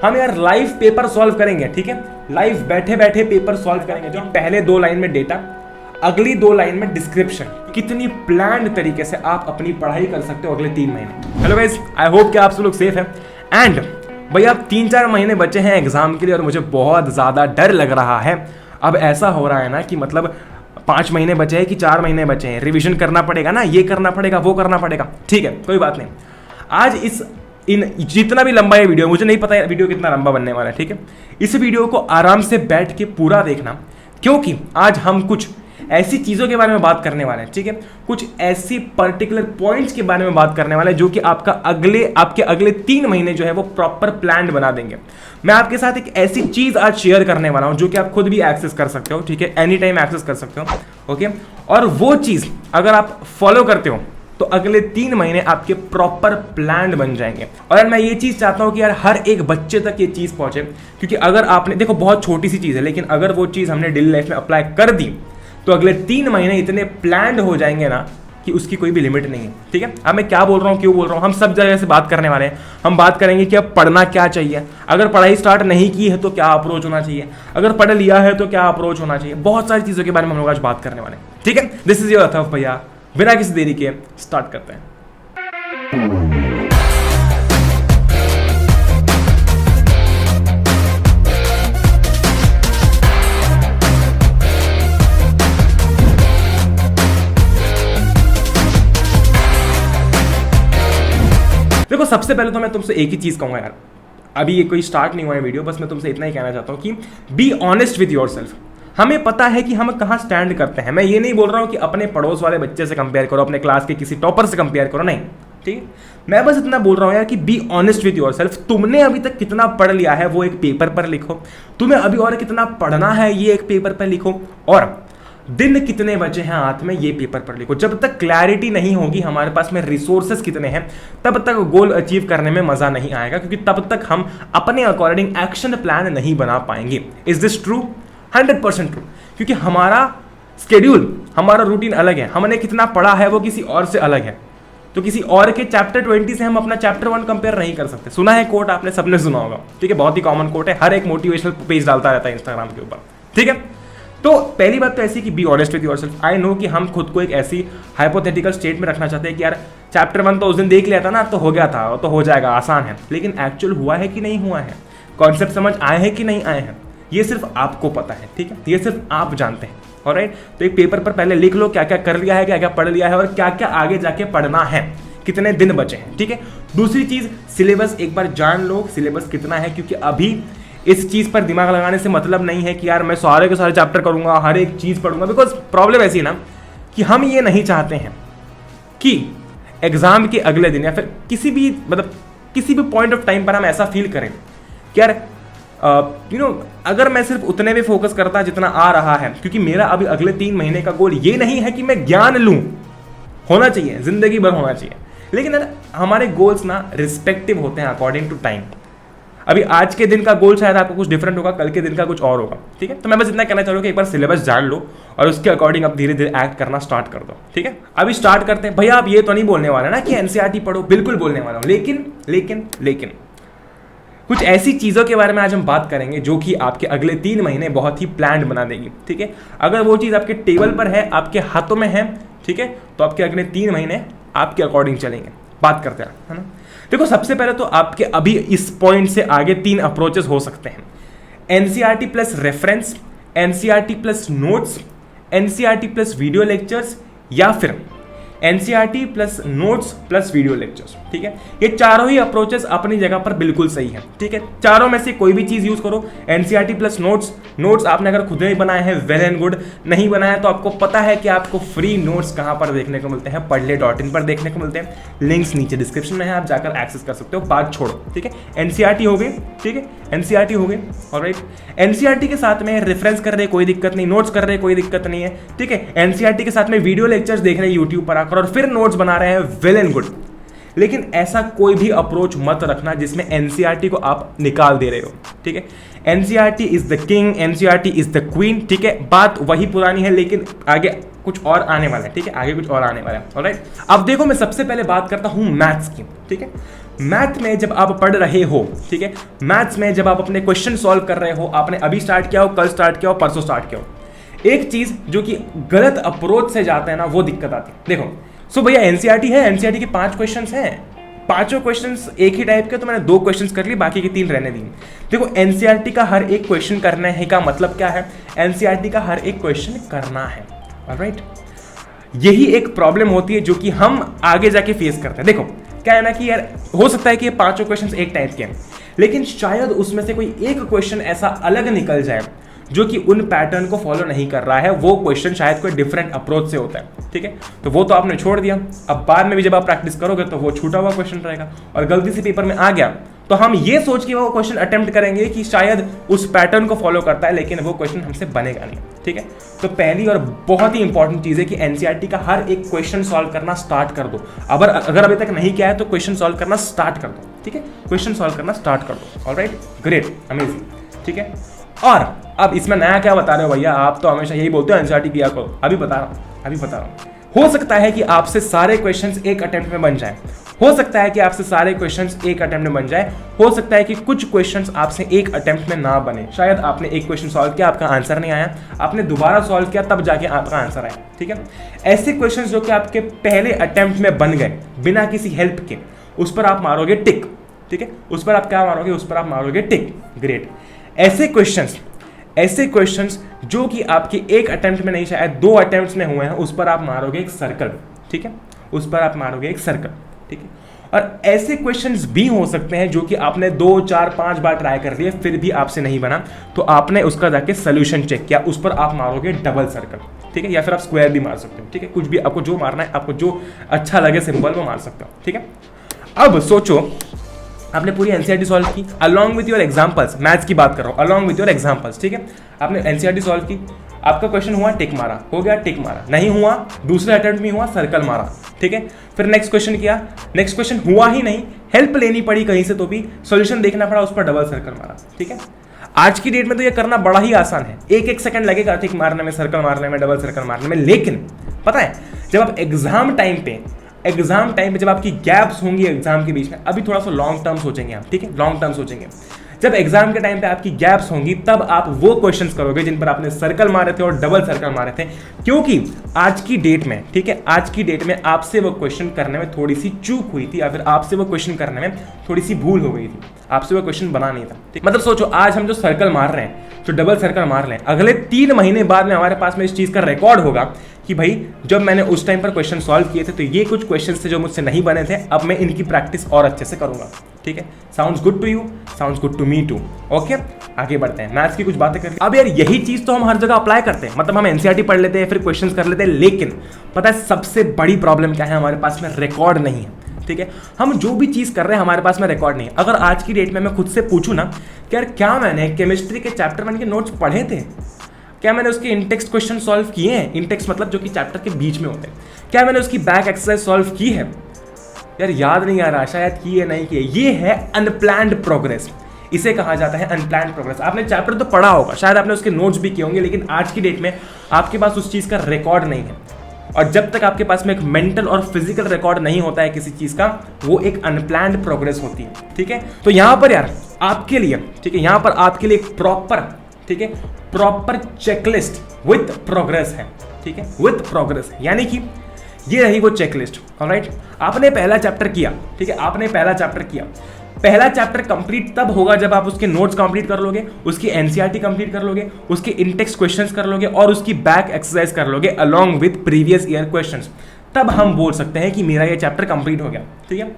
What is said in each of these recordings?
हम यार live paper solve करेंगे, ठीक है, लाइव बैठे बैठे पेपर सॉल्व करेंगे। जो पहले 2 लाइन में डेटा, अगली 2 लाइन में डिस्क्रिप्शन, कितनी प्लान्ड तरीके से आप अपनी पढ़ाई कर सकते हो अगले 3 महीने। हेलो गाइस, आई होप कि आप सब लोग सेफ हैं। एंड भैया अब 3-4 महीने बचे हैं एग्जाम के लिए और मुझे बहुत ज़्यादा डर लग रहा है। अब ऐसा हो रहा है ना कि मतलब 5 महीने बचे हैं कि 4 महीने बचे हैं, रिवीजन करना पड़ेगा ना, ये करना पड़ेगा, वो करना पड़ेगा। ठीक है, कोई बात नहीं। आज जितना भी लंबा ये वीडियो, मुझे नहीं पता है वीडियो कितना लंबा बनने वाला है, ठीक है। इस वीडियो को आराम से बैठ के पूरा देखना, क्योंकि आज हम कुछ ऐसी चीज़ों के बारे में बात करने वाले हैं, ठीक है, कुछ ऐसी पर्टिकुलर पॉइंट्स के बारे में बात करने वाले हैं जो कि आपके अगले 3 महीने जो है वो प्रॉपर प्लान बना देंगे। मैं आपके साथ एक ऐसी चीज़ आज शेयर करने वाला हूं जो कि आप खुद भी एक्सेस कर सकते हो, ठीक है, एनी टाइम एक्सेस कर सकते हो, ओके। और वो चीज़ अगर आप फॉलो करते हो तो अगले 3 महीने आपके प्रॉपर प्लान बन जाएंगे। और मैं ये चीज़ चाहता हूं कि यार हर एक बच्चे तक ये चीज़ पहुंचे, क्योंकि अगर आपने, देखो बहुत छोटी सी चीज़ है, लेकिन अगर वो चीज़ हमने डेली लाइफ में अप्लाई कर दी तो अगले 3 महीने इतने प्लान्ड हो जाएंगे ना कि उसकी कोई भी लिमिट नहीं है, ठीक है। अब मैं क्या बोल रहा हूँ, क्यों बोल रहा हूँ, हम सब जगह से बात करने वाले हैं। हम बात करेंगे कि अब पढ़ना क्या चाहिए, अगर पढ़ाई स्टार्ट नहीं की है तो क्या अप्रोच होना चाहिए, अगर पढ़ लिया है तो क्या अप्रोच होना चाहिए। बहुत सारी चीज़ों के बारे में हम लोग आज बात करने वाले हैं, ठीक है। दिस इज योर अथर्व भैया, बिना किसी देरी के स्टार्ट करते हैं। देखो सबसे पहले तो मैं तुमसे एक ही चीज कहूंगा यार, अभी ये कोई स्टार्ट नहीं हुआ है वीडियो, बस मैं तुमसे इतना ही कहना चाहता हूं कि बी ऑनेस्ट विद योरसेल्फ। हमें पता है कि हम कहां स्टैंड करते हैं। मैं ये नहीं बोल रहा हूं कि अपने पड़ोस वाले बच्चे से कंपेयर करो, अपने क्लास के किसी टॉपर से कंपेयर करो, नहीं, ठीक है। मैं बस इतना बोल रहा हूं यार कि बी ऑनेस्ट विद योरसेल्फ। तुमने अभी तक कितना पढ़ लिया है वो एक पेपर पर लिखो, तुम्हें अभी और कितना पढ़ना है ये एक पेपर पर लिखो, और दिन कितने बचे हैं हाथ में ये पेपर पर लिखो। जब तक क्लैरिटी नहीं होगी हमारे पास में रिसोर्सेस कितने हैं, तब तक गोल अचीव करने में मजा नहीं आएगा, क्योंकि तब तक हम अपने अकॉर्डिंग एक्शन प्लान नहीं बना पाएंगे। Is this true? 100% ट्रू, क्योंकि हमारा स्केड्यूल, हमारा रूटीन अलग है। हमने कितना पढ़ा है वो किसी और से अलग है, तो किसी और के चैप्टर 20 से हम अपना चैप्टर 1 कंपेयर नहीं कर सकते। सुना है कोट, आपने सबने सुना होगा, ठीक है, बहुत ही कॉमन कोट है, हर एक मोटिवेशनल पेज डालता रहता है इंस्टाग्राम के ऊपर, ठीक है। तो पहली बात तो ऐसी कि be honest with yourself. I know कि हम खुद को एक ऐसी हाइपोथेटिकल स्टेट में रखना चाहते हैं कि यार चैप्टर 1 तो उस दिन देख लिया था ना, तो हो गया था, तो हो जाएगा, आसान है। लेकिन एक्चुअल हुआ है कि नहीं हुआ है, कॉन्सेप्ट समझ आए हैं कि नहीं आए हैं, ये सिर्फ आपको पता है, ठीक है, ये सिर्फ आप जानते हैं। ऑलराइट, तो एक पेपर पर पहले लिख लो क्या क्या कर लिया है, क्या क्या पढ़ लिया है, और क्या क्या आगे जाके पढ़ना है, कितने दिन बचे हैं, ठीक है। दूसरी चीज, सिलेबस एक बार जान लो, सिलेबस कितना है, क्योंकि अभी इस चीज पर दिमाग लगाने से मतलब नहीं है कि यार मैं सारे के सारे चैप्टर करूंगा, हर एक चीज पढ़ूंगा। बिकॉज प्रॉब्लम ऐसी है ना कि हम ये नहीं चाहते हैं कि एग्जाम के अगले दिन या फिर किसी भी पॉइंट ऑफ टाइम पर हम ऐसा फील करें कि यार अगर मैं सिर्फ उतने में फोकस करता जितना आ रहा है, क्योंकि मेरा अभी अगले 3 महीने का गोल ये नहीं है कि मैं ज्ञान लूं, होना चाहिए, जिंदगी भर होना चाहिए, लेकिन यार हमारे गोल्स ना रिस्पेक्टिव होते हैं अकॉर्डिंग टू टाइम। अभी आज के दिन का गोल शायद आपको कुछ डिफरेंट होगा, कल के दिन का कुछ और होगा, ठीक है। तो मैं बस इतना कहना चाह रहा हूँ कि एक बार सिलेबस जान लो और उसके अकॉर्डिंग आप धीरे धीरे एक्ट करना स्टार्ट कर दो, ठीक है। अभी स्टार्ट करते हैं। भैया आप ये तो नहीं बोलने वाले ना कि एनसीईआरटी पढ़ो, बिल्कुल बोलने वाला हूँ, लेकिन कुछ ऐसी चीज़ों के बारे में आज हम बात करेंगे जो कि आपके अगले 3 महीने बहुत ही प्लान्ड बना देगी, ठीक है। अगर वो चीज़ आपके टेबल पर है, आपके हाथों में है, ठीक है, तो आपके अगले 3 महीने आपके अकॉर्डिंग चलेंगे। बात करते हैं, है ना। देखो सबसे पहले तो आपके अभी इस पॉइंट से आगे 3 अप्रोचेस हो सकते हैं। NCERT plus reference, NCERT plus notes, NCERT plus video lectures, या फिर NCERT plus notes plus video lectures, ठीक है। ये चारों ही अप्रोचेस अपनी जगह पर बिल्कुल सही है, ठीक है। चारों में से कोई भी चीज यूज करो। एनसीईआरटी प्लस नोट्स आपने अगर खुद ही बनाए हैं, वेल एंड गुड, नहीं बनाया तो आपको पता है कि आपको फ्री नोट्स कहां पर देखने को मिलते हैं, पढ़ले.in पर देखने को मिलते हैं, लिंक्स नीचे डिस्क्रिप्शन में है, आप जाकर एक्सेस कर सकते हो। बात छोड़ो, ठीक है। एनसीईआरटी हो गई, ठीक है, एनसीईआरटी हो गई, ऑलराइट। एनसीईआरटी के साथ में रेफरेंस कर रहे कोई दिक्कत नहीं, नोट्स कर रहे कोई दिक्कत नहीं है, ठीक है। एनसीईआरटी के साथ में वीडियो लेक्चर्स देख रहे हैं यूट्यूब पर आकर और फिर नोट्स बना रहे हैं, वेल एंड गुड। लेकिन ऐसा कोई भी अप्रोच मत रखना जिसमें एनसीईआरटी को आप निकाल दे रहे हो, ठीक है। NCERT is the king, NCERT is the queen, ठीक है। बात वही पुरानी है, लेकिन आगे कुछ और आने वाला है, ठीक है, आगे कुछ और आने वाला है, ऑलराइट। अब देखो मैं सबसे पहले बात करता हूं मैथ्स की, ठीक है। मैथ में जब आप पढ़ रहे हो, ठीक है, मैथ्स में जब आप अपने क्वेश्चन सॉल्व कर रहे हो, आपने अभी स्टार्ट किया हो, कल स्टार्ट किया हो, परसों स्टार्ट किया हो, एक चीज जो कि गलत अप्रोच से जाते हैं ना, वो दिक्कत आती है। देखो सो भैया एनसीईआरटी है, एनसीईआरटी के 5 क्वेश्चंस हैं, पांचों क्वेश्चंस एक ही टाइप के, तो मैंने 2 क्वेश्चंस कर लिए, बाकी के 3 रहने दिए। देखो एनसीईआरटी का हर एक क्वेश्चन करना है का मतलब क्या है, एनसीईआरटी का हर एक क्वेश्चन करना है, ऑलराइट। यही एक प्रॉब्लम होती है जो कि हम आगे जाके फेस करते हैं। देखो क्या है ना कि यार हो सकता है कि ये पांचों क्वेश्चंस एक टाइप के हैं, लेकिन शायद उसमें से कोई एक क्वेश्चन ऐसा अलग निकल जाए जो कि उन पैटर्न को फॉलो नहीं कर रहा है, वो क्वेश्चन शायद कोई डिफरेंट अप्रोच से होता है, ठीक है। तो वो तो आपने छोड़ दिया, अब बाद में भी जब आप प्रैक्टिस करोगे तो वो छूटा हुआ क्वेश्चन रहेगा, और गलती से पेपर में आ गया तो हम ये सोच के वो क्वेश्चन अटेम्प्ट करेंगे कि शायद उस पैटर्न को फॉलो करता है, लेकिन वो क्वेश्चन हमसे बनेगा नहीं, ठीक है। तो पहली और बहुत ही इंपॉर्टेंट चीज़ है कि एनसीईआरटी का हर एक क्वेश्चन सॉल्व करना स्टार्ट कर दो। अगर अभी तक नहीं किया है तो क्वेश्चन सॉल्व करना स्टार्ट कर दो, ठीक है, क्वेश्चन सॉल्व करना स्टार्ट कर दो, ऑलराइट, ग्रेट, अमेजिंग, ठीक है। और अब इसमें नया क्या बता रहे हो भैया, आप तो हमेशा यही बोलते हो एनसीईआरटी किया करो, अभी बता रहा हूँ। हो सकता है कि आपसे सारे क्वेश्चंस एक अटेम्प्ट में बन जाए, हो सकता है कि आपसे सारे क्वेश्चंस एक अटेम्प्ट में बन जाए, हो सकता है कि कुछ क्वेश्चंस आपसे एक अटेम्प्ट में ना बने। शायद आपने एक क्वेश्चन सॉल्व किया, आपका आंसर नहीं आया, आपने दोबारा सॉल्व किया, तब जाके आपका आंसर आया, ठीक है। ऐसे क्वेश्चंस जो कि आपके पहले अटेम्प्ट में बन गए बिना किसी हेल्प के, उस पर आप मारोगे टिक, ठीक है, उस पर आप क्या मारोगे, उस पर आप मारोगे टिक, ग्रेट। ऐसे क्वेश्चंस जो कि आपके एक अटेम्प्ट में नहीं, शायद 2 अटेम्प्ट्स में हुए हैं, उस पर आप मारोगे एक सर्कल, ठीक है, उस पर आप मारोगे एक सर्कल, ठीक है। और ऐसे क्वेश्चंस भी हो सकते हैं जो कि आपने 2, 4, 5 बार ट्राई कर लिए, फिर भी आपसे नहीं बना, तो आपने उसका जाके सोल्यूशन चेक किया, उस पर आप मारोगे डबल सर्कल, ठीक है, या फिर आप स्क्वायर भी मार सकते हो, ठीक है, कुछ भी आपको जो मारना है, आपको जो अच्छा लगे सिंबल वो मार सकते हो, ठीक है। अब सोचो आपने पूरी एनसीईआरटी सॉल्व की along with your examples, maths की बात कर रहा हूँ, अलॉन्ग विथ योर एग्जांपल्स, ठीक है। आपने एनसीईआरटी सॉल्व की, आपका क्वेश्चन हुआ, टिक मारा, हो गया, टिक मारा, नहीं हुआ, दूसरे अटेम्प्ट में हुआ, सर्कल मारा, ठीक है। फिर नेक्स्ट क्वेश्चन किया, नेक्स्ट क्वेश्चन हुआ ही नहीं, हेल्प लेनी पड़ी कहीं से, तो भी सॉल्यूशन देखना पड़ा, उस पर डबल सर्कल मारा, ठीक है। आज की डेट में तो ये करना बड़ा ही आसान है, 1 सेकंड लगेगा टिक मारने में, सर्कल मारने में, डबल सर्कल मारने में, लेकिन पता है जब आप एग्जाम टाइम पे जब आपकी गैप्स होंगी एग्जाम के बीच में, अभी थोड़ा सा लॉन्ग टर्म सोचेंगे आप, ठीक है, लॉन्ग टर्म सोचेंगे, जब एग्जाम के टाइम पे आपकी गैप्स होंगी तब आप वो क्वेश्चंस करोगे जिन पर आपने सर्कल मारे थे और डबल सर्कल मारे थे, क्योंकि आज की डेट में, ठीक है, आज की डेट में आपसे वो क्वेश्चन करने में थोड़ी सी चूक हुई थी, या फिर आपसे वो क्वेश्चन करने में थोड़ी सी भूल हो गई थी, आपसे वो क्वेश्चन बना नहीं था, मतलब सोचो आज हम जो सर्कल मार रहे हैं, जो डबल सर्कल मार रहे हैं, अगले 3 महीने बाद में हमारे पास में इस चीज का रिकॉर्ड होगा कि भाई जब मैंने उस टाइम पर क्वेश्चन सॉल्व किए थे तो ये कुछ क्वेश्चंस थे जो मुझसे नहीं बने थे, अब मैं इनकी प्रैक्टिस और अच्छे से करूंगा, ठीक है। Sounds good to you, sounds good to me too, okay. आगे बढ़ते हैं, मैथ्स की कुछ बातें करके। अब यार यही चीज तो हम हर जगह अप्लाई करते हैं, मतलब हम एनसीईआरटी पढ़ लेते हैं, फिर क्वेश्चंस कर लेते हैं, लेकिन पता है सबसे बड़ी प्रॉब्लम क्या है, हमारे पास में रिकॉर्ड नहीं है, ठीक है। हम जो भी चीज कर रहे हैं हमारे पास में रिकॉर्ड नहीं है। अगर आज की डेट में मैं खुद से पूछूं ना कि यार क्या मैंने केमिस्ट्री के चैप्टर 1 के नोट्स पढ़े थे, क्या मैंने उसके इनटेक्स्ट क्वेश्चन सॉल्व किए हैं, इनटेक्स्ट मतलब जो कि चैप्टर के बीच में होते हैं, क्या मैंने उसकी बैक एक्सरसाइज सॉल्व की है, यार याद नहीं आ रहा, शायद की है नहीं की है। ये है अनप्लैन्ड प्रोग्रेस, इसे कहा जाता है अनप्लैन्ड प्रोग्रेस। आपने चैप्टर तो पढ़ा होगा, शायद आपने उसके नोट्स भी किए होंगे, लेकिन आज की डेट में आपके पास उस चीज का रिकॉर्ड नहीं है, और जब तक आपके पास में एक मेंटल और फिजिकल रिकॉर्ड नहीं होता है किसी चीज का, वो एक अनप्लैन्ड प्रोग्रेस होती है, ठीक है। तो यहां पर यार आपके लिए, ठीक है, यहां पर आपके लिए एक प्रॉपर, ठीक है, प्रॉपर चेकलिस्ट विथ प्रोग्रेस है, ठीक है, विथ प्रोग्रेस, यानी कि ये रही वो चेकलिस्ट, ऑलराइट। आपने पहला चैप्टर किया, ठीक है, आपने पहला चैप्टर किया, पहला चैप्टर कंप्लीट तब होगा जब आप उसके नोट्स कंप्लीट कर लोगे, उसकी एनसीईआरटी कंप्लीट कर लोगे, उसके इनटेक्स्ट क्वेश्चंस कर लोगे और उसकी बैक एक्सरसाइज कर लोगे along with previous year questions, तब हम बोल सकते हैं कि मेरा ये चैप्टर कंप्लीट हो गया, ठीक है।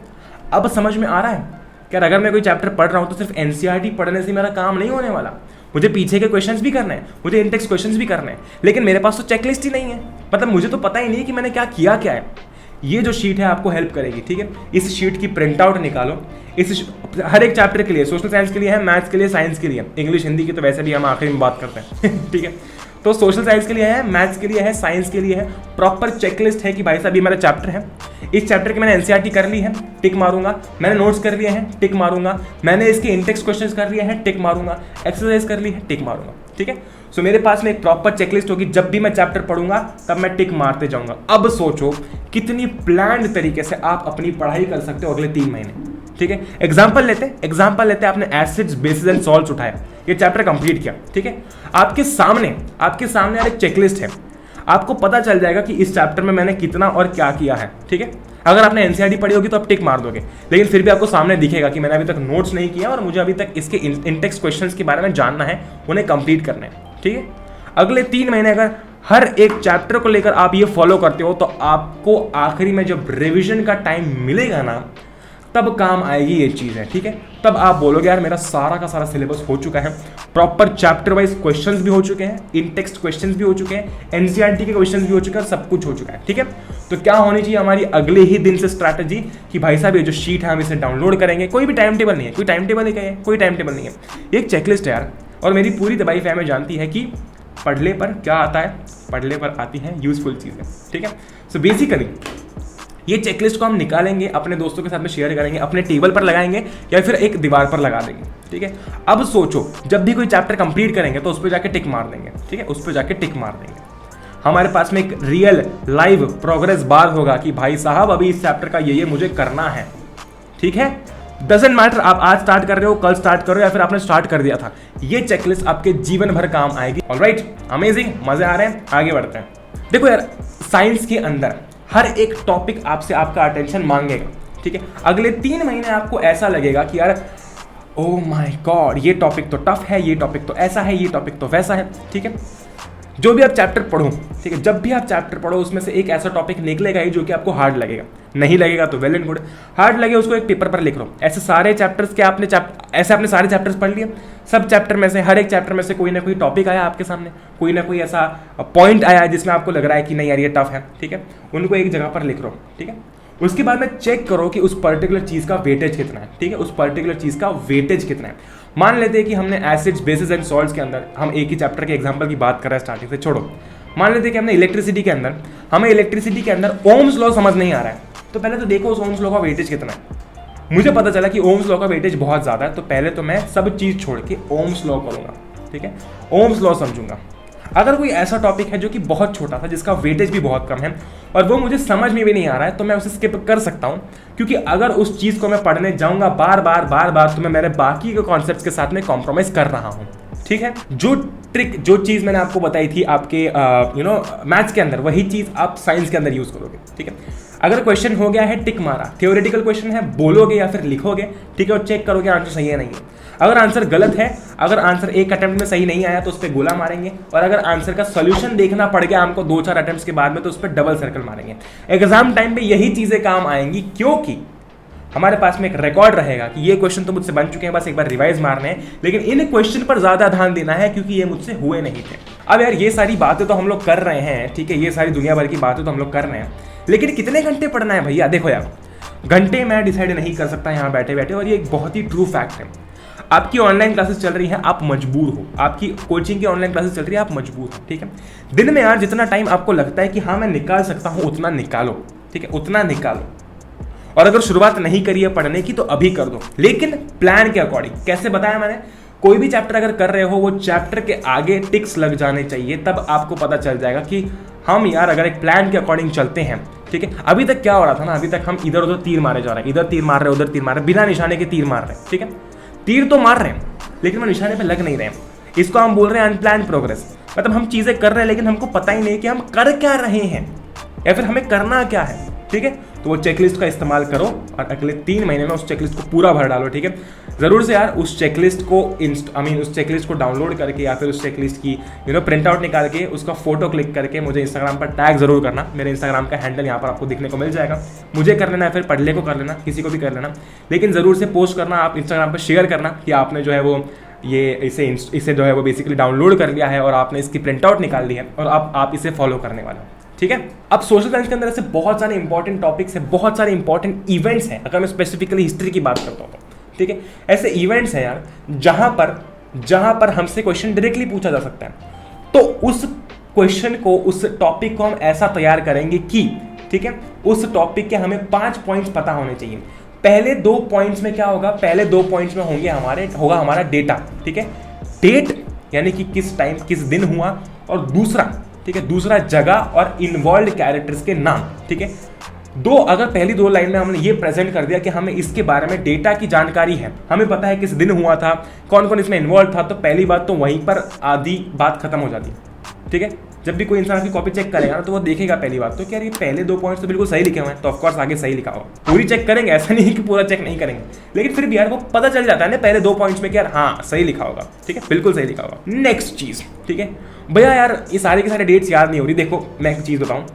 अब समझ में आ रहा है क्या, अगर मैं कोई चैप्टर पढ़ रहा हूं तो सिर्फ एनसीईआरटी पढ़ने से मेरा काम नहीं होने वाला, मुझे पीछे के क्वेश्चंस भी करने हैं, मुझे इनटेक्स्ट क्वेश्चंस भी करने हैं, लेकिन मेरे पास तो चेकलिस्ट ही नहीं है, मतलब मुझे तो पता ही नहीं है कि मैंने क्या किया क्या है। ये जो शीट है आपको हेल्प करेगी, ठीक है। इस शीट की प्रिंट आउट निकालो, इस हर एक चैप्टर के लिए, सोशल साइंस के लिए है, मैथ्स के लिए, साइंस के लिए, इंग्लिश हिंदी की तो वैसे भी हम आखिरी में बात करते हैं ठीक है। तो सोशल साइंस के लिए है, मैथ्स के लिए है, साइंस के लिए है, प्रॉपर चेकलिस्ट है कि भाई साहब ये मेरा चैप्टर है, इस चैप्टर की मैंने एनसीईआरटी कर ली है, टिक मारूंगा, मैंने नोट्स कर लिए हैं, टिक मारूंगा, मैंने इसके इंटेक्स्ट क्वेश्चंस कर लिए हैं, टिक मारूंगा, एक्सरसाइज कर ली है, टिक मारूंगा, ठीक है। सो मेरे पास में एक प्रॉपर चेकलिस्ट होगी, जब भी मैं चैप्टर पढ़ूंगा तब मैं टिक मारते जाऊंगा। अब सोचो कितनी प्लान्ड तरीके से आप अपनी पढ़ाई कर सकते हो अगले 3 महीने, ठीक है। एग्जाम्पल लेते हैं आपने एसिड्स बेसिस एंड सॉल्ट्स उठाया, ये चैप्टर कंप्लीट किया, ठीक है। आपके सामने यार एक चेकलिस्ट है, आपको पता चल जाएगा कि इस चैप्टर में मैंने कितना और क्या किया है, ठीक है। अगर आपने एनसीईआरटी पढ़ी होगी तो आप टिक मार दोगे, लेकिन फिर भी आपको सामने दिखेगा कि मैंने अभी तक नोट्स नहीं किया और मुझे अभी तक इसके इंटेक्स्ट क्वेश्चंस के बारे में जानना है, उन्हें कंप्लीट करना है, ठीक है। अगले 3 महीने अगर हर एक चैप्टर को लेकर आप ये फॉलो करते हो तो आपको आखिरी में जब रिविजन का टाइम मिलेगा ना, तब काम आएगी ये चीज़ है, ठीक है। तब आप बोलोगे यार मेरा सारा का सारा सिलेबस हो चुका है, प्रॉपर चैप्टर वाइज क्वेश्चंस भी हो चुके हैं, इन टेक्स्ट क्वेश्चंस भी हो चुके हैं, एनसीईआरटी के क्वेश्चंस भी हो चुके हैं, सब कुछ हो चुका है, ठीक है। तो क्या होनी चाहिए हमारी अगले ही दिन से स्ट्रैटेजी कि भाई साहब ये जो शीट है हम इसे डाउनलोड करेंगे। कोई भी टाइम टेबल नहीं है, कोई टाइम टेबल नहीं है, एक चेकलिस्ट है यार। और मेरी पूरी दवाई फैमिली जानती है कि पढ़ने पर क्या आता है, पढ़ने पर आती हैं यूजफुल चीज़ें, ठीक है। सो बेसिकली ये चेकलिस्ट को हम निकालेंगे, अपने दोस्तों के साथ में शेयर करेंगे, अपने टेबल पर लगाएंगे या फिर एक दीवार पर लगा देंगे, ठीक है। अब सोचो जब भी कोई चैप्टर कंप्लीट करेंगे तो उस पर जाके टिक मार देंगे, ठीक है, उस पर जाके टिक मार देंगे। हमारे पास में एक रियल लाइव प्रोग्रेस बार होगा कि भाई साहब अभी इस चैप्टर का ये मुझे करना है, ठीक है। डजंट मैटर आप आज स्टार्ट कर रहे हो, कल स्टार्ट कर रहे हो या फिर आपने स्टार्ट कर दिया था, ये चेकलिस्ट आपके जीवन भर काम आएगी। ऑलराइट, अमेजिंग, मजे आ रहे हैं, आगे बढ़ते हैं। देखो यार, साइंस के अंदर हर एक टॉपिक आपसे आपका अटेंशन मांगेगा, ठीक है। अगले 3 महीने आपको ऐसा लगेगा कि यार ओह माय गॉड ये टॉपिक तो टफ है, ये टॉपिक तो ऐसा है, ये टॉपिक तो वैसा है, ठीक है। जो भी आप चैप्टर पढ़ो, ठीक है, जब भी आप चैप्टर पढ़ो उसमें से एक ऐसा टॉपिक निकलेगा ही जो कि आपको हार्ड लगेगा। नहीं लगेगा तो वेल एंड गुड, हार्ड लगे उसको एक पेपर पर लिख लो। ऐसे सारे चैप्टर्स के आपने सारे चैप्टर्स पढ़ लिए, सब चैप्टर में से हर एक चैप्टर में से कोई ना कोई टॉपिक आया आपके सामने, कोई ना कोई ऐसा पॉइंट आया जिसमें आपको लग रहा है कि नहीं यार ये टफ है, ठीक है, उनको एक जगह पर लिख लो, ठीक है। उसके बाद में चेक करो कि उस पर्टिकुलर चीज़ का वेटेज कितना है, ठीक है, उस पर्टिकुलर चीज़ का वेटेज कितना है। मान लेते हैं कि हमने एसिड्स बेसिस एंड सॉल्ट्स के अंदर हम एक ही चैप्टर के एग्जांपल की बात कर रहे हैं स्टार्टिंग से, छोड़ो। मान लेते हैं कि हमने इलेक्ट्रिसिटी के अंदर ओम्स लॉ समझ नहीं आ रहा है, तो पहले तो देखो उस ओम्स लॉ का वेटेज कितना है। मुझे पता चला कि ओम्स लॉ का वेटेज बहुत ज़्यादा है, तो पहले तो मैं सब चीज़ छोड़ के ओम्स लॉ करूँगा, ठीक है, ओम्स लॉ समझूंगा। अगर कोई ऐसा टॉपिक है जो कि बहुत छोटा था, जिसका वेटेज भी बहुत कम है और वो मुझे समझ में भी नहीं आ रहा है, तो मैं उसे स्किप कर सकता हूँ, क्योंकि अगर उस चीज़ को मैं पढ़ने जाऊँगा बार बार तो मैं मेरे बाकी के कॉन्सेप्ट्स के साथ में कॉम्प्रोमाइज़ कर रहा हूँ, ठीक है। जो चीज़ मैंने आपको बताई थी आपके मैथ्स के अंदर, वही चीज़ आप साइंस के अंदर यूज़ करोगे, ठीक है। अगर क्वेश्चन हो गया है टिक मारा, थियोरेटिकल क्वेश्चन है, बोलोगे या फिर लिखोगे, ठीक है, और चेक करोगे आंसर सही है नहीं है। अगर आंसर गलत है, अगर आंसर एक अटेम्प्ट में सही नहीं आया तो उस पर गोला मारेंगे, और अगर आंसर का सोल्यूशन देखना पड़ गया हमको 2-4 अटेम्प्ट्स के बाद में तो उस पर डबल सर्कल मारेंगे। एग्जाम टाइम पे यही चीज़ें काम आएंगी, क्योंकि हमारे पास में एक रिकॉर्ड रहेगा कि ये क्वेश्चन तो मुझसे बन चुके हैं, बस एक बार रिवाइज मारने हैं, लेकिन इन क्वेश्चन पर ज़्यादा ध्यान देना है क्योंकि ये मुझसे हुए नहीं थे। अब यार ये सारी बातें तो हम लोग कर रहे हैं, ठीक है, ये सारी दुनिया भर की बातें तो हम लोग कर रहे हैं, लेकिन कितने घंटे पढ़ना है भैया? देखो यार, घंटे मैं डिसाइड नहीं कर सकता यहाँ बैठे बैठे, और ये एक बहुत ही ट्रू फैक्ट है। आपकी ऑनलाइन क्लासेस चल रही हैं, आप मजबूर हो, आपकी कोचिंग की ऑनलाइन क्लासेस चल रही है, आप मजबूर हो, ठीक है। दिन में यार जितना टाइम आपको लगता है कि हाँ मैं निकाल सकता हूँ, उतना निकालो, ठीक है, उतना निकालो। और अगर शुरुआत नहीं करी है पढ़ने की तो अभी कर दो, लेकिन प्लान के अकॉर्डिंग। कैसे बताया मैंने? कोई भी चैप्टर अगर कर रहे हो, वो चैप्टर के आगे टिक्स लग जाने चाहिए, तब आपको पता चल जाएगा कि हम यार अगर एक प्लान के अकॉर्डिंग चलते हैं, ठीक है। अभी तक क्या हो रहा था ना, अभी तक हम इधर उधर तीर मारे जा रहे हैं, इधर तीर मार रहे हैं, उधर तीर मार रहे हैं, बिना निशाने के तीर मार रहे हैं, ठीक है। तीर तो मार रहे हैं लेकिन वो निशाने पे लग नहीं रहे हैं। इसको हम बोल रहे हैं अनप्लान्ड प्रोग्रेस। मतलब हम चीज़ें कर रहे हैं लेकिन हमको पता ही नहीं कि हम कर क्या रहे हैं या फिर हमें करना क्या है, ठीक है। तो वो चेकलिस्ट का इस्तेमाल करो और अगले 3 महीने में उस चेकलिस्ट को पूरा भर डालो, ठीक है। ज़रूर से यार उस चेकलिस्ट को उस चेकलिस्ट को डाउनलोड करके या फिर उस चेकलिस्ट की प्रिंट आउट निकाल के उसका फोटो क्लिक करके मुझे इंस्टाग्राम पर टैग जरूर करना। मेरे इंस्टाग्राम का हैंडल यहाँ पर आपको दिखने को मिल जाएगा। मुझे कर लेना, फिर पढ़ले को कर लेना, किसी को भी कर लेना, लेकिन ज़रूर से पोस्ट करना, आप इंस्टाग्राम पर शेयर करना कि आपने जो है वो इसे जो है वो बेसिकली डाउनलोड कर लिया है और आपने इसकी प्रिंट आउट निकाल ली है और अब आप इसे फॉलो करने वाले हो, ठीक है। अब सोशल साइंस के अंदर ऐसे बहुत सारे इंपॉर्टेंट टॉपिक्स हैं, बहुत सारे इंपॉर्टेंट इवेंट्स हैं। अगर मैं स्पेसिफिकली हिस्ट्री की बात करता हूँ तो, ठीक है, ऐसे इवेंट्स हैं यार जहां पर हमसे क्वेश्चन डायरेक्टली पूछा जा सकता है। तो उस क्वेश्चन को, उस टॉपिक को हम ऐसा तैयार करेंगे कि, ठीक है, उस टॉपिक के हमें 5 पॉइंट्स पता होने चाहिए। पहले 2 पॉइंट्स में क्या होगा? पहले 2 पॉइंट्स में होगा हमारा डेटा, ठीक है, डेट यानी कि किस टाइम किस दिन हुआ, और दूसरा, ठीक है, दूसरा जगह और इन्वॉल्व कैरेक्टर्स के नाम, ठीक है। अगर पहली 2 लाइन में हमने ये प्रेजेंट कर दिया कि हमें इसके बारे में डेटा की जानकारी है, हमें पता है किस दिन हुआ था, कौन कौन इसमें इन्वॉल्व था, तो पहली बात तो वहीं पर आधी बात खत्म हो जाती है। ठीक है, जब भी कोई इंसान आपकी कॉपी चेक करेगा ना तो वो देखेगा पहली बात तो क्या ये पहले 2 पॉइंट्स तो बिल्कुल सही लिखे हुए हैं, तो ऑफकोर्स आगे सही लिखा होगा। पूरी चेक करेंगे, ऐसा नहीं है कि पूरा चेक नहीं करेंगे, लेकिन फिर भी यार वो पता चल जाता है ना पहले 2 पॉइंट्स में कि यार हाँ सही लिखा होगा। ठीक है, बिल्कुल सही लिखा होगा। नेक्स्ट चीज, ठीक है भैया यार ये सारे के सारे डेट्स याद नहीं हो रही। देखो मैं एक चीज़ बताऊँ,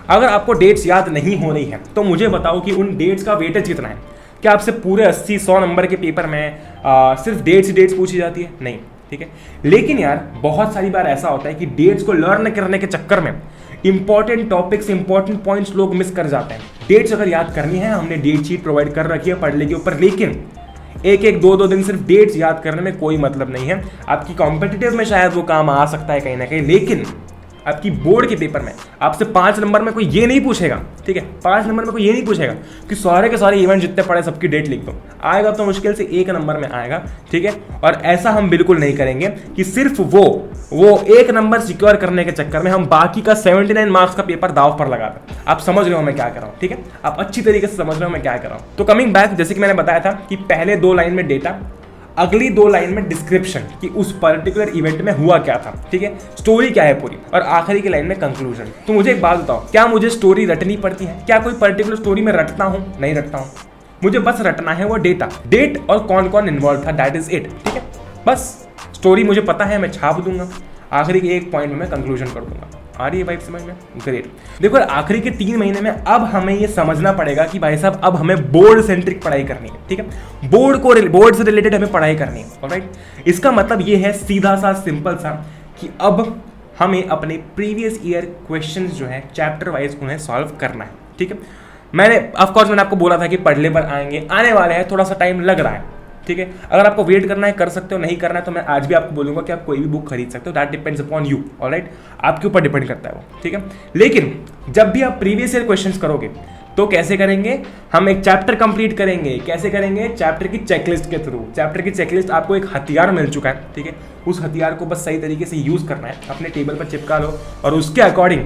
अगर आपको डेट्स याद नहीं हो रही है तो मुझे बताओ कि उन डेट्स का वेटेज कितना है। क्या आपसे पूरे 80-100 नंबर के पेपर में सिर्फ डेट्स पूछी जाती है? नहीं। ठीक है, लेकिन यार बहुत सारी बार ऐसा होता है कि डेट्स को लर्न करने के चक्कर में इंपॉर्टेंट टॉपिक्स, इंपॉर्टेंट पॉइंट्स लोग मिस कर जाते हैं। डेट्स अगर याद करनी है, हमने डेट शीट प्रोवाइड कर रखी है पढ़ने के ऊपर, लेकिन एक 2 दिन सिर्फ डेट्स याद करने में कोई मतलब नहीं है। आपकी कॉम्पिटिटिव में शायद वो काम आ सकता है कहीं ना कहीं, लेकिन आपकी बोर्ड के पेपर में आपसे 5 नंबर में कोई ये नहीं पूछेगा। ठीक है, 5 नंबर में कोई ये नहीं पूछेगा कि सारे के सारे इवेंट जितने पड़े सबकी डेट लिख दो। आएगा तो मुश्किल से 1 नंबर में आएगा। ठीक है, और ऐसा हम बिल्कुल नहीं करेंगे कि सिर्फ वो 1 नंबर सिक्योर करने के चक्कर में हम बाकी का 79 मार्क्स का पेपर दाव पर लगा दें। आप समझ रहे हो मैं क्या कर रहा हूँ? ठीक है, आप अच्छी तरीके से समझ रहे हो मैं क्या कर रहा हूँ। तो कमिंग बैक, जैसे कि मैंने बताया था कि पहले 2 लाइन में डेटा, अगली 2 लाइन में डिस्क्रिप्शन कि उस पर्टिकुलर इवेंट में हुआ क्या था। ठीक है, स्टोरी क्या है पूरी, और आखिरी की लाइन में कंक्लूजन। तो मुझे एक बात बताओ, क्या मुझे स्टोरी रटनी पड़ती है? क्या कोई पर्टिकुलर स्टोरी में रटता हूं? नहीं रटता हूं, मुझे बस रटना है वो डेट और कौन कौन इन्वॉल्व था, दैट इज इट। ठीक है, बस स्टोरी मुझे पता है, मैं छाप दूंगा, आखिरी के 1 पॉइंट में मैं कंक्लूजन कर दूंगा। आ रही है बाइक समझ में? ग्रेट। देखो आखिरी के 3 महीने में अब हमें ये समझना पड़ेगा कि भाई साहब अब हमें बोर्ड सेंट्रिक पढ़ाई करनी है। ठीक है, बोर्ड से रिलेटेड हमें पढ़ाई करनी है। ऑलराइट, इसका मतलब ये है सीधा सा सिंपल सा कि अब हमें अपने प्रीवियस ईयर क्वेश्चंस जो है चैप्टर वाइज उन्हें सॉल्व करना है। ठीक है, मैंने आपको बोला था कि पढ़ने पर आने वाले हैं, थोड़ा सा टाइम लग रहा है। ठीक है, अगर आपको वेट करना है कर सकते हो, नहीं करना है तो मैं आज भी आपको बोलूंगा कि आप कोई भी बुक खरीद सकते हो, that depends upon you. Alright, आपके ऊपर डिपेंड करता है वो। ठीक है, लेकिन जब भी आप प्रीवियस ईयर क्वेश्चंस करोगे तो कैसे करेंगे? हम एक चैप्टर कंप्लीट करेंगे। कैसे करेंगे? चैप्टर की चेकलिस्ट के थ्रू। चैप्टर की चेकलिस्ट आपको एक हथियार मिल चुका है। ठीक है, उस हथियार को बस सही तरीके से यूज करना है, अपने टेबल पर चिपका लो और उसके अकॉर्डिंग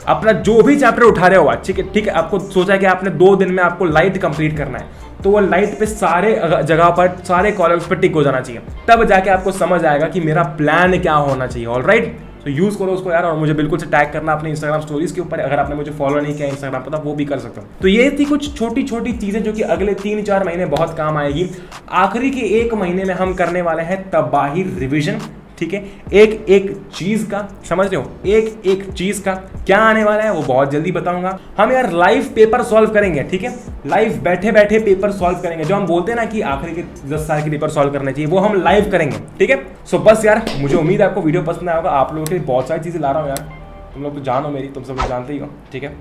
अपना जो भी चैप्टर उठा रहे हो आज, ठीक है, आपको सोचा है कि आपने 2 दिन में आपको लाइट कंप्लीट करना है, तो वो लाइट पे सारे जगह पर, सारे कॉलम्स पर टिक हो जाना चाहिए। तब जाके आपको समझ आएगा कि मेरा प्लान क्या होना चाहिए। ऑलराइट, तो यूज करो उसको यार, और मुझे बिल्कुल से टैग करना अपने इंस्टाग्राम स्टोरीज के ऊपर। अगर आपने मुझे फॉलो नहीं किया इंस्टाग्राम पर, वो भी कर सकते हो। तो ये थी कुछ छोटी छोटी चीजें जो कि अगले 3-4 महीने बहुत काम आएगी। आखिरी के 1 महीने में हम करने वाले हैं तबाही रिविजन। ठीक है, एक चीज का, समझ रहे हो, एक चीज का क्या आने वाला है वो बहुत जल्दी बताऊंगा। हम यार लाइव पेपर सॉल्व करेंगे। ठीक है, लाइव बैठे बैठे पेपर सॉल्व करेंगे। जो हम बोलते हैं ना कि आखिरी के 10 साल के पेपर सॉल्व करने चाहिए, वो हम लाइव करेंगे। ठीक है, सो बस यार मुझे उम्मीद है आपको वीडियो पसंद आया होगा। आप लोगों के लिए बहुत सारी चीजें ला रहा हूँ यार, तुम लोग तो जानो मेरी, तुम सब लोग जानते ही हो। ठीक है,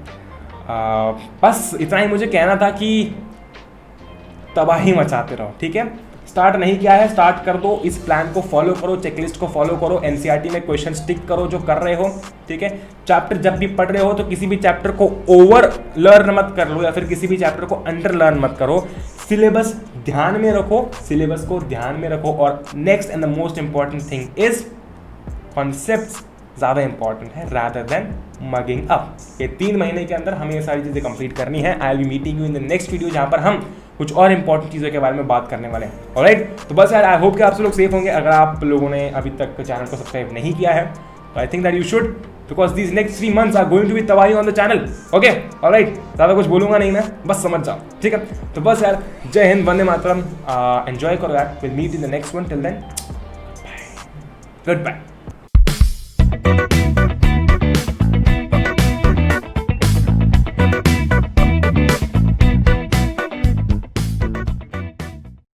बस इतना ही मुझे कहना था कि तबाही मचाते रहो। ठीक है, स्टार्ट नहीं किया है, स्टार्ट कर दो। इस प्लान को फॉलो करो, चेकलिस्ट को फॉलो करो, एनसीईआरटी में क्वेश्चन टिक करो जो कर रहे हो। ठीक है, चैप्टर जब भी पढ़ रहे हो तो किसी भी चैप्टर को ओवर लर्न मत कर लो या फिर किसी भी चैप्टर को अंडर लर्न मत करो। सिलेबस ध्यान में रखो, सिलेबस को ध्यान में रखो। और next and the most important thing is concepts ज़्यादा इंपॉर्टेंट है रादर देन मगिंग अप। ये 3 महीने के अंदर हमें ये सारी चीज़ें कंप्लीट करनी है। I will be meeting you in the next video, जहाँ पर हम कुछ और इंपॉर्टेंट चीज़ों के बारे में बात करने वाले हैं। ऑलराइट, तो बस यार आई होप कि आप सब लोग सेफ होंगे। अगर आप लोगों ने अभी तक चैनल को सब्सक्राइब नहीं किया है तो I think that you should, because these next 3 months are going to be तबाही on the channel. Okay, alright, ज़्यादा कुछ बोलूंगा नहीं मैं, बस समझ जाओ। ठीक है, तो बस यार जय हिंद, वंदे मातरम, एंजॉय करो यार। Will meet in the next one, till then good bye.